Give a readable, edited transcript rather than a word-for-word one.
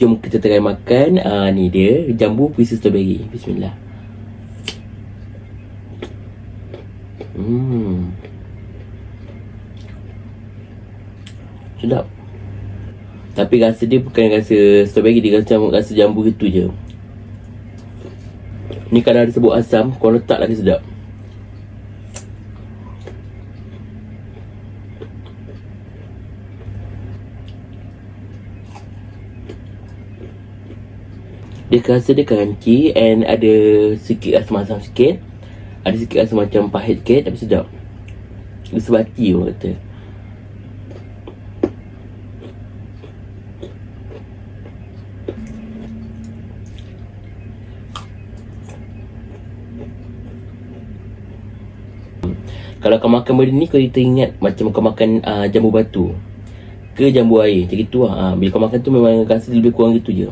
Jom kita try makan. Ni dia jambu puisi strawberry. Bismillah. Sedap. Tapi rasa dia bukan rasa strawberry, dia rasa jambu gitu je. Ni kalau ada sebut asam, kau letak lagi sedap. Dia rasa dia crunchy and ada sikit rasa masam sikit. Ada sikit rasa macam pahit sikit tapi sedap. Dia sebati orang kata. Kalau kau makan benda ni, kau teringat macam kau makan jambu batu ke jambu air, macam gitu lah. Bila kau makan tu memang rasa lebih kurang gitu je.